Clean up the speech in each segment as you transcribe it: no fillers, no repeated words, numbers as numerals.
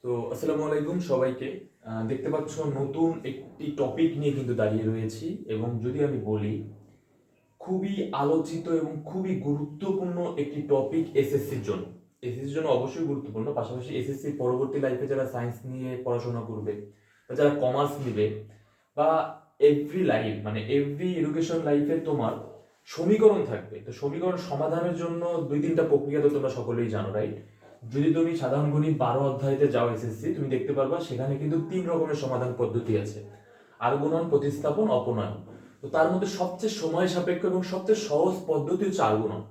তো আসসালামু আলাইকুম সবাইকে। দেখতে পাচ্ছ নতুন একটি টপিক নিয়ে কিন্তু দাঁড়িয়ে রয়েছি, এবং যদি আমি বলি খুবই আলোচিত এবং খুবই গুরুত্বপূর্ণ একটি টপিক এসএসসির জন্য। এসএসসির জন্য অবশ্যই গুরুত্বপূর্ণ, পাশাপাশি এসএসসি পরবর্তী লাইফে যারা সায়েন্স নিয়ে পড়াশোনা করবে বা যারা কমার্স নেবে বা এভরি লাইফ মানে এভরি এডুকেশন লাইফে তোমার সমীকরণ থাকবে। তো সমীকরণ সমাধানের জন্য দুই তিনটা প্রক্রিয়া তো তোমরা সকলেই জানো, রাইট? যদি তুমি সাধারণ গণিত 12 অধ্যায়তে যাও এসএসসি, তুমি দেখতে পারবা সেখানে কিন্তু 3 রকমের সমাধান পদ্ধতি আছে: আর্গুণন, প্রতিস্থাপন, অপনয়ন। তো তার মধ্যে সবচেয়ে সময় সাপেক্ষ এবং সবচেয়ে সহজ পদ্ধতি হচ্ছে আর্গুণন।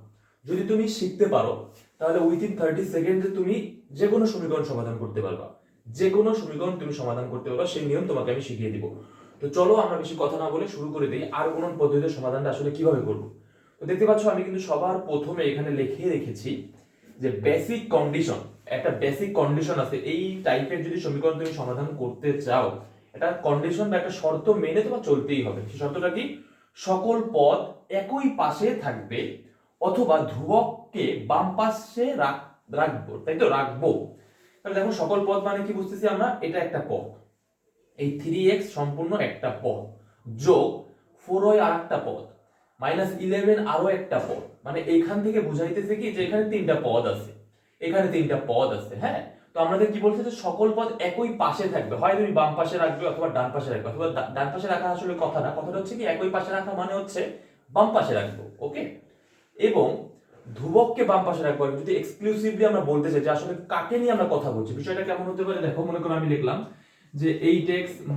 যদি তুমি শিখতে পারো তাহলে উইথিন 30 সেকেন্ডে তুমি যে কোনো সমীকরণ সমাধান করতে পারবা। যে কোনো সমীকরণ তুমি সমাধান করতে পারবা, সেই নিয়ম তোমাকে আমি শিখিয়ে দিব। তো চলো আমরা বেশি কথা না বলে শুরু করে দিই আর্গুণন পদ্ধতিতে সমাধানটা আসলে কিভাবে করব। তো দেখতে পাচ্ছ আমি কিন্তু সবার প্রথমে এখানে লিখে রেখেছি যে বেসিক কন্ডিশন। একটা বেসিক কন্ডিশন আছে, এই টাইপের যদি সমীকরণ তুমি সমাধান করতে চাও, এটা কন্ডিশন বা একটা শর্ত মেনে তোমার চলতেই হবে। সেই শর্তটা কি? সকল পদ একই পাশে থাকবে অথবা ধ্রুবককে বাম পাশে রাখবো, তাই তো? রাখবো। তাহলে দেখো সকল পদ মানে কি বুঝতেছি আমরা? এটা একটা পদ, এই 3x সম্পূর্ণ একটা পদ, যোগ 4y আর একটা পদ, -11 আরো একটা পদ। মানে এইখান থেকে বুঝাইতেছে কি যে এখানে তিনটা পদ আছে, এখানে তিনটা পদ আছে। হ্যাঁ, তো আমাদের কি বলছে যে সকল পদ একই পাশে থাকবে, হয় তুমি বাম পাশে রাখবে অথবা ডান পাশে রাখবে। অথবা ডান পাশে রাখা আসলে কথা না, কথাটা হচ্ছে কি একই পাশে রাখা মানে হচ্ছে বাম পাশে রাখবো। ওকে, এবং ধ্রুবককে বাম পাশে রাখবো। যদি এক্সক্লুসিভলি আমরা বলতে চাই যে আসলে কাকে নিয়ে আমরা কথা বলছি, বিষয়টা কেমন হতে পারে দেখো। মনে করো আমি লিখলাম যে 8x -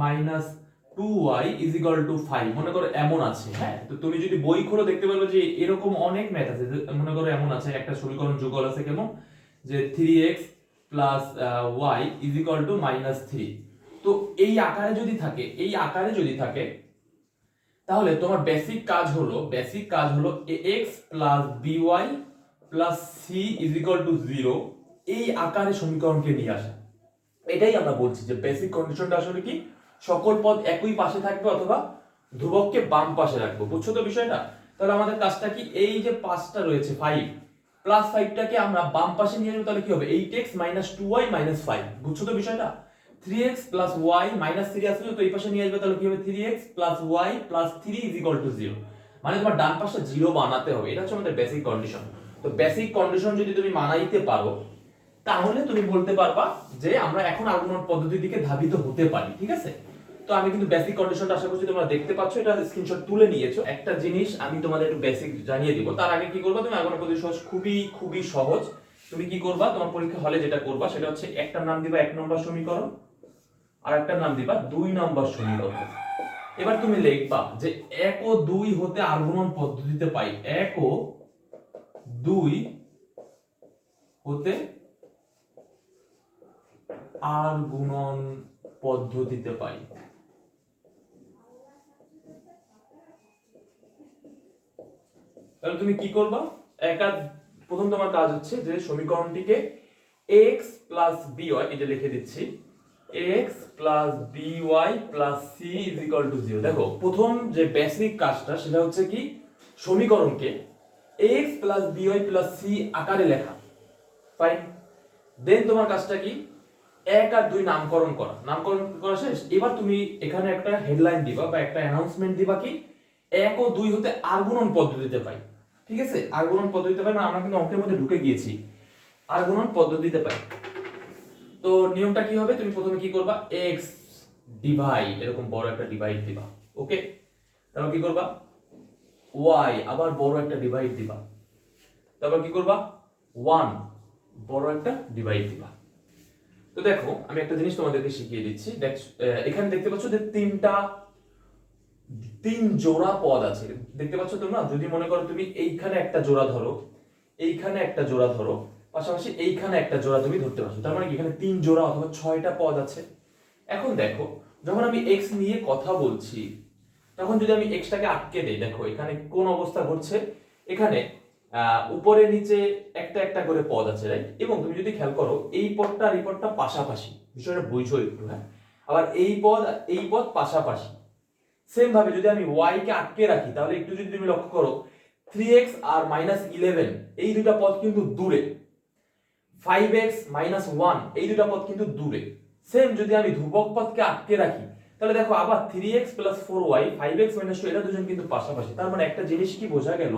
2y = 5, মনে করো এমন আছে। হ্যাঁ, তো তুমি যদি বই খোলো দেখতে পারবে যে এরকম অনেক ম্যাথ আছে। মনে করো এমন আছে, একটা সমীকরণ যুগল আছে কেমন, যে 3x + y = -3। তো এই আকারে যদি থাকে, এই আকারে যদি থাকে, তাহলে তোমার বেসিক কাজ হলো ax + by + c = 0 এই আকারে সমীকরণকে নিয়ে আসা। এটাই আমরা বলছি যে বেসিক কন্ডিশনটা আসলে কি, সকল পদ একই পাশে থাকবে অথবা ধ্রুবককে বাম পাশে রাখবো। বুঝছো তো বিষয়টা? তাহলে আমাদের কাজটা কি, এই যে 5টা রয়েছে 5 প্লাস 5টাকে আমরা বাম পাশে নিয়ে যাবো। তাহলে কি হবে? 8x - 2y - 5। বুঝছো তো বিষয়টা? 3x + y - 3 আসলে তো এই পাশে নিয়ে আসবে, তাহলে কি হবে? 3x + y + 3 = 0। মানে তোমার ডান পাশে 0 বানাতে হবে। এটা হচ্ছে আমাদের বেসিক কন্ডিশন। তো বেসিক কন্ডিশন যদি তুমি মানাইতে পারো, তাহলে তুমি বলতে পারবা যে আমরা এখন আর্গুমেন্ট পদ্ধতির দিকে ধাবিত হতে পারি। ঠিক আছে? তো আমি কিন্তু বেসিক কন্ডিশনটা আশা করছি তোমরা দেখতে পাচ্ছ, এটা স্ক্রিনশট তুলে নিয়েছো। একটা জিনিস আমি তোমাদের একটু বেসিক জানিয়ে দিব, তার আগে কি করবা তুমি? আর্গুমেন্ট পদ্ধতি সহজ, খুবই খুবই সহজ। তুমি কি করবা? তোমার পরীক্ষা হলে যেটা করবা সেটা হচ্ছে একটার নাম দিবা 1 নম্বর সমীকরণ, আর একটার নাম দিবা 2 নম্বর সমীকরণ। এবার তুমি লিখবা যে 1 ও 2 হতে আর্গুমেন্ট পদ্ধতিতে পাই, 1 ও 2 হতে আর গুণন পদ্ধতিতে পাই। তাহলে তুমি কি করবা? একা প্রথম তোমার কাজ হচ্ছে যে সমীকরণটিকে x + by, এটা লিখে দিচ্ছি, x + by + c = 0। দেখো প্রথম যে বেসিক কাজটা সেটা হচ্ছে কি, সমীকরণকে x + by + c আকারে লেখা। ফাইন। দেন তোমার কাজটা কি? 1 আর 2 নামকরণ করা শেষ। এবার তুমি এখানে একটা হেডলাইন দিবা বা একটা অ্যানাউন্সমেন্ট দিবা কি 1 ও 2 হতে আর্গুণন পদ্ধতিতে পাই। ঠিক আছে? আর্গুণন পদ্ধতিতে পাই মানে আমরা কিন্তু অঙ্কের মধ্যে ঢুকে গিয়েছি। আর্গুণন পদ্ধতিতে পাই। তো নিয়মটা কি হবে? তুমি প্রথমে কি করবা? x ডিভাইড, এরকম বড় একটা ডিভাইড দিবা। ওকে, তারপর কি করবা? y আবার বড় একটা ডিভাইড দিবা। তারপর কি করবা? 1 বড় একটা ডিভাইড দিবা। তো দেখো আমি একটা জিনিস তোমাদেরকে শিখিয়ে দিচ্ছি। এখানে দেখতে পাচ্ছ যে তিন জোড়া পদ আছে, দেখতে পাচ্ছ তোমরা? যদি মনে করো তুমি এইখানে একটা জোড়া ধরো, এইখানে একটা জোড়া ধরো, পাশাপাশি এইখানে একটা জোড়া তুমি ধরতে পারছো, তার মানে এখানে 3 জোড়া অথবা 6টা পদ আছে। এখন দেখো যখন আমি x নিয়ে কথা বলছি, তখন যদি আমি x টাকে আটকে দেই, দেখো এখানে কোন অবস্থা ঘটছে। এখানে উপরে নিচে একটা একটা করে পদ আছে, রাইট? এবং তুমি যদি খেয়াল করো এই পদটা আর এই পদটা পাশাপাশি, বিষয়টা বুঝো একটু। হ্যাঁ, আবার এই পদ পাশাপাশি। সেম ভাবে যদি আমি y কে আটকে রাখি, তাহলে একটু যদি তুমি লক্ষ্য করো 3x আর -11 এই দুইটা পদ কিন্তু দূরে। 5x মাইনাস 1 এই দুটা পদ কিন্তু দূরে। সেম যদি আমি ধ্রুবক পদকে আটকে রাখি তাহলে দেখো আবার 3x plus 4y 5x minus 2 এরা দুজন কিন্তু পাশাপাশি। তার মানে একটা জিনিস কি বোঝা গেল,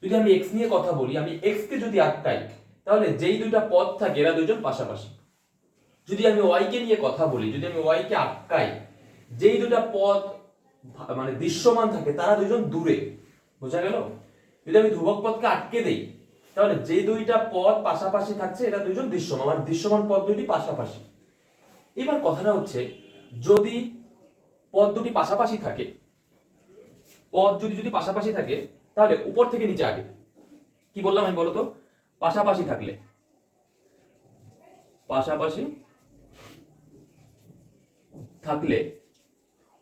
যদি আমি x নিয়ে কথা বলি, আমি x কে যদি আটকাই তাহলে যেই দুইটা পদ থাকে এরা দুজন পাশাপাশি। যদি আমি y কে নিয়ে কথা বলি, যদি আমি y কে আটকাই, যেই দুটা পদ মানে দৃশ্যমান থাকে তারা দুজন দূরে। বোঝা গেল? যদি আমি ধ্রুবক পদকে আটকে দেই তাহলে যে দুইটা পদ পাশাপাশি থাকছে এরা দুজন দৃশ্যমান, মানে দৃশ্যমান পদ দুটি পাশাপাশি। এবার কথাটা হচ্ছে, যদি পদ দুটি পাশাপাশি থাকে, পদ যদি পাশাপাশি থাকে তাহলে উপর থেকে নিচে আগে। কি বললাম আমি বলতো? পাশাপাশি থাকলে, পাশাপাশি থাকলে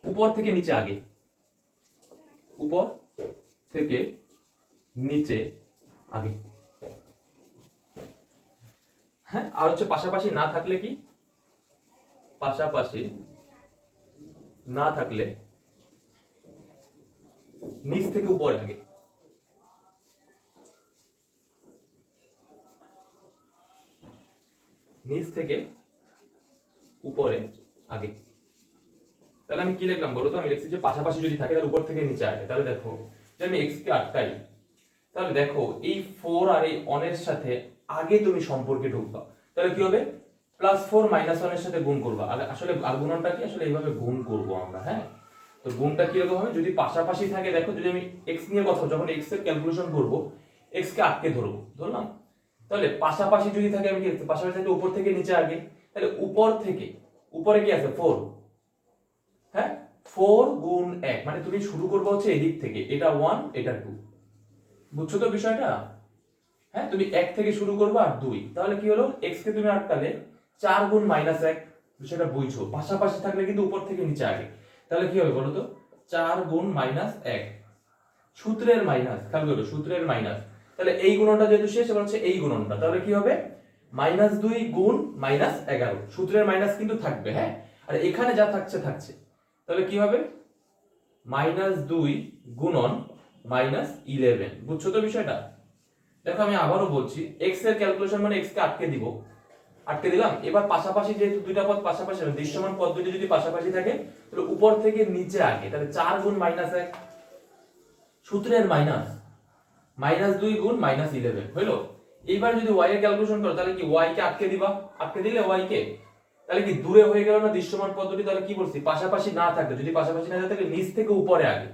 উপর থেকে নিচে আগে, উপর থেকে নিচে আগে। হ্যাঁ, আর হচ্ছে পাশাপাশি না থাকলে কি? পাশাপাশি না থাকলে নিচ থেকে উপরে আগে। নিচ থেকে উপরে আগে। তাহলে আমি কি লিখলাম বলো তো? আমি লিখছি যে পাশাপাশি যদি থাকে তাহলে উপর থেকে নিচে আগে। তাহলে দেখো যে আমি x কে আটকাই, তাহলে দেখো এই 4 আর এই 1 এর সাথে আগে তুমি সম্পর্কে ঢুকবা। তাহলে কি হবে? +4 -1 এর সাথে গুণ করবা। আসলে গুণনটা কি? আসলে এইভাবে গুণ করব আমরা। হ্যাঁ, তো গুণটা কি রকম হবে? যদি পাশাপাশি থাকে, দেখো যদি আমি x নিয়ে কথা, যখন x এর ক্যালকুলেশন করব, x কে আটকে ধরলাম, তাহলে পাশাপাশি যদি থাকে, আমি কি লিখছি? পাশাপাশি থাকে উপর থেকে নিচে আগে। তাহলে উপর থেকে, উপরে কি আছে? 4। হ্যাঁ, 4 গুণ 1, মানে তুমি শুরু করবে হচ্ছে এদিক থেকে, এটা 1 এটা 2। বুঝছো তো বিষয়টা? হ্যাঁ, তুমি 1 থেকে শুরু করবে আর 2। তাহলে কি হলো? x কে তুমি আটকালে 4 গুণ -1, বিষয়টা বুঝছো? পাশাপাশি থাকলে কিন্তু উপর থেকে নিচে আগে। তাহলে কি হবে বলো তো? 4 গুণ -1, সূত্রের মাইনাস, খেয়াল করো সূত্রের মাইনাস। তাহলে এই গুণনটা যেহেতু শেষ, এবার হচ্ছে এই গুণনটা। তাহলে কি হবে? -2 গুণ -11, সূত্রের মাইনাস কিন্তু থাকবে। হ্যাঁ, আর এখানে যা থাকছে থাকছে। তাহলে কি হবে? -2 গুণন -11। বুঝছো তো বিষয়টা? দেখো আমি আবারও বলছি, x এর ক্যালকুলেশন মানে x কে আটকে দিলাম। এবার পাশাপাশি যেহেতু দুইটা পদ পাশাপাশি, দৃশ্যমান পদ দুটি যদি পাশাপাশি থাকে তাহলে উপর থেকে নিচে আগে। তাহলে 4 গুণ -1, সূত্রের মাইনাস, -2 গুণ -11 হলো। এইবার যদি y এর ক্যালকুলেশন করো তাহলে কি y কে আটকে দিবা, আটকে দিলে y কে, তাহলে কি দূরে হয়ে গেল না দৃশ্যমান পদ্ধতি? তাহলে কি বলছি? পাশাপাশি না থাকলে, যদি পাশাপাশি না থাকে নিচ থেকে উপরে আগে।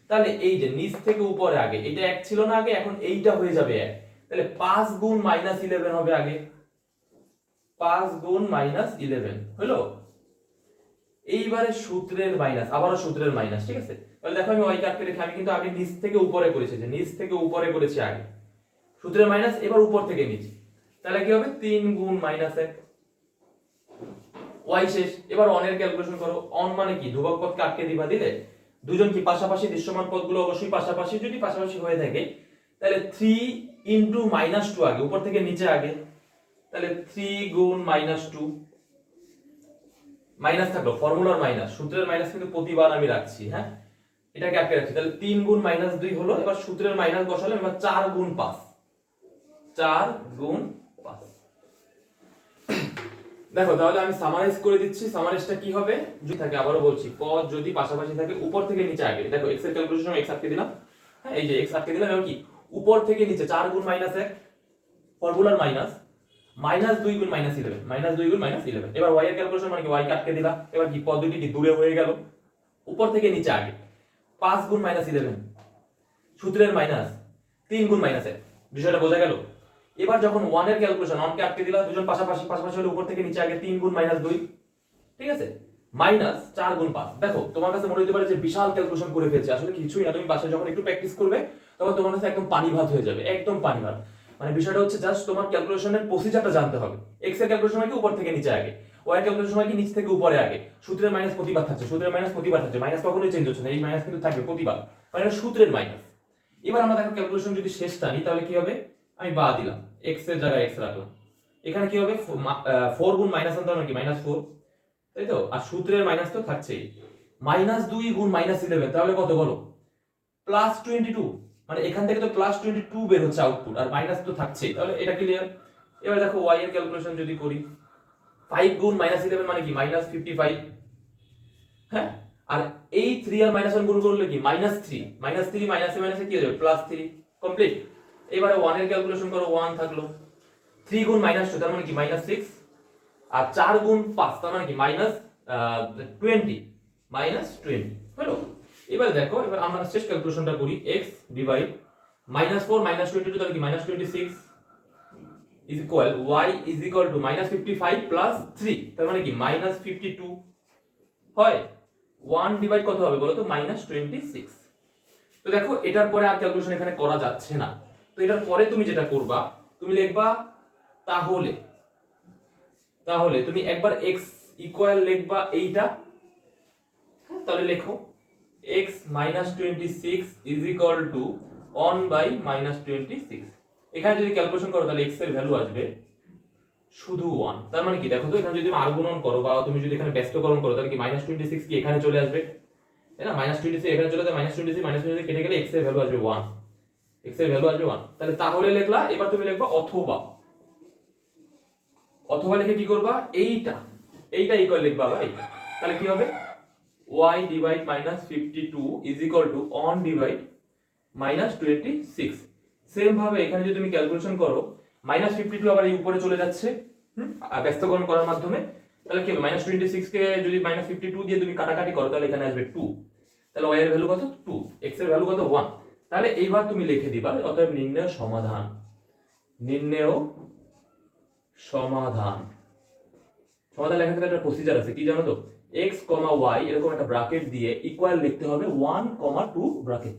তাহলে এই যে নিচ থেকে উপরে আগে, এটা 1 ছিল না আগে, এখন এইটা হয়ে যাবে 1। তাহলে 5 গুণ -11 হবে আগে, 5 গুণ -11 হলো। এইবারে সূত্রের মাইনাস, আবারও সূত্রের মাইনাস, ঠিক আছে? তাহলে দেখো আমি y কে আটকে রেখে আমি কিন্তু আগে নিচ থেকে উপরে করেছি, যে নিচ থেকে উপরে করেছি আগে, সূত্রের মাইনাস, এবার উপর থেকে নিচে। তাহলে কি হবে? 3 গুণ -1, y শেষ। এবার অন এর ক্যালকুলেশন করো। অন মানে কি? ধ্রুবক পদকে আটকে দিবা, দিলে দুজন কি পাশাপাশি, দৃশ্যমান পদগুলো অবশ্যই পাশাপাশি। যদি পাশাপাশি হয়ে থাকে তাহলে 3 ইনটু -2 আগে, উপর থেকে নিচে আগে। তাহলে 3 গুণ -2, মাইনাস থাকলো, ফর্মুলার মাইনাস, সূত্রের মাইনাস কিন্তু প্রতিবার আমি রাখছি। হ্যাঁ, এটাকে আটকে রাখছি। তাহলে 3 গুণ -2 হলো। এবার সূত্রের মাইনাস বসালাম, এবার 4 গুণ 5, 4 গুণ 5। দেখো তাহলে আমি সামারাইজ করে দিচ্ছি। সামারাইজটা কি হবে? যদি থাকে, আবারও বলছি, পদ যদি পাশাপাশি থাকে উপর থেকে নিচে আগে। দেখো x এর ক্যালকুলেশন x আটকে দিলাম। হ্যাঁ, এই যে x আটকে দিলাম। এবং কি উপর থেকে নিচে 4 গুণ -1, ফর্মুলার মাইনাস, -2 গুণ -11, -2 গুণ -11। এবার y এর ক্যালকুলেশন মানে কি y কে আটকে দিলাম। এবার কি পদ দুটি কি দূরে হয়ে গেল, উপর থেকে নিচে আগে। 5 গুণ -11, সূত্রের মাইনাস, 3 গুণ -1। বিষয়টা বোঝা গেল? এবার যখন 1 এর ক্যালকুলেশন, 1 কে আটকে দিলাম, দুজন পাশাপাশি হলে উপর থেকে নিচে আগে, 3 গুণ -2, ঠিক আছে, -4 গুণ 5। দেখো তোমার কাছে মনে হতে পারে যে বিশাল ক্যালকুলেশন করে ফেলছে, আসলে কিছুই না। তুমি বাসায় যখন একটু প্র্যাকটিস করবে তখন তোমার কাছে একদম পানি ভাত হয়ে যাবে, একদম পানি ভাত। মানে বিষয়টা হচ্ছে জাস্ট তোমার ক্যালকুলেশনের প্রসিজারটা জানতে হবে। x এর ক্যালকুলেশন হয় কি উপর থেকে নিচে আগে, y এর ক্যালকুলেশন হয় কি নিচ থেকে উপরে আগে। সূত্রের মাইনাস প্রতিবার থাকছে, সূত্রের মাইনাস প্রতিবার থাকছে, মাইনাস কখনোই চেঞ্জ হচ্ছে না, এই মাইনাস কিন্তু থাকবে প্রতিবার, মানে সূত্রের মাইনাস। এবার আমরা দেখো ক্যালকুলেশন যদি শেষ টানি তাহলে কি হবে? আমি বা দিলাম, x এর জায়গায় x রাখলাম। এখানে কি হবে? 4 গুণ -1 তার মানে কি -4, তাই তো? আর সূত্রের মাইনাস তো থাকছেই। -2 গুণ -11, তাহলে কত বলো? +22। মানে এখান থেকে তো +22 বের হচ্ছে আউটপুট, আর মাইনাস তো থাকছেই। তাহলে এটা ক্লিয়ার। এবার দেখো y এর ক্যালকুলেশন যদি করি 5 গুণ -11 মানে কি -55, হ্যাঁ, আর এই 3 আর -1 গুণ করলে কি -3 -3 মাইনাসে কি হয়ে যাবে +3, কমপ্লিট। এবারে 1 এর ক্যালকুলেশন করো 1 থাকলো, 3 গুণ -2 তার মানে কি -6, আর 4 গুণ 5 তার মানে কি -20 হলো। এবার দেখো, এবার আমরা শেষ ক্যালকুলেশনটা করি, x ডিভাইড -4 -22 তাহলে কি -26 is equal y is equal to -55 plus 3 তার মানে কি -52 হয়। 1 ডিভাইড কত হবে বলো তো -26। তো দেখো এটার পরে আর ক্যালকুলেশন এখানে করা যাচ্ছে না, তো এটার পরে তুমি যেটা করবা, তুমি লিখবা তাহলে তাহলে তুমি একবার x ইকুয়াল লিখবা এইটা, তাহলে লেখো x -26 is equal to 1/-26। এখানে যদি ক্যালকুলেশন করো তাহলে x এর ভ্যালু আসবে শুধু 1। তার মানে কি দেখো তো, এখানে যদি তুমি আর গুণন করো বা তুমি যদি এখানে ব্যস্তকরণ করো তাহলে কি -26 কি এখানে চলে আসবে, তাই না? -26 এখানে চলে যাবে, -26 কেটে গেলে x এর ভ্যালু আসবে 1, x এর ভ্যালু আসবে 1। তাহলে লিখলা, এবার তুমি লিখবা অথবা, লিখে কি করবা, এইটা ইকুয়াল লিখবা ভাই, তাহলে কি হবে y divide -52 is equal to 1 divide -26। Same ভাবে এখানে যদি তুমি ক্যালকুলেশন করো -52 আবার এই উপরে চলে যাচ্ছে, ব্যস্তকরণ করার মাধ্যমে, তাহলে কি হবে -26 কে যদি -52 দিয়ে তুমি কাটাকাটি করো তাহলে এখানে আসবে 2, তাহলে y এর ভ্যালু কত 2, x এর ভ্যালু কত 1। তাহলে এইবার তুমি লিখে দিবা অতএব নির্ণেয় সমাধান, সমাধান লেখার ক্ষেত্রে একটা প্রসিজার আছে, কি জানো তো, x, y এরকম একটা ব্র্যাকেট দিয়ে ইকুয়াল লিখতে হবে 1, 2 ব্র্যাকেট।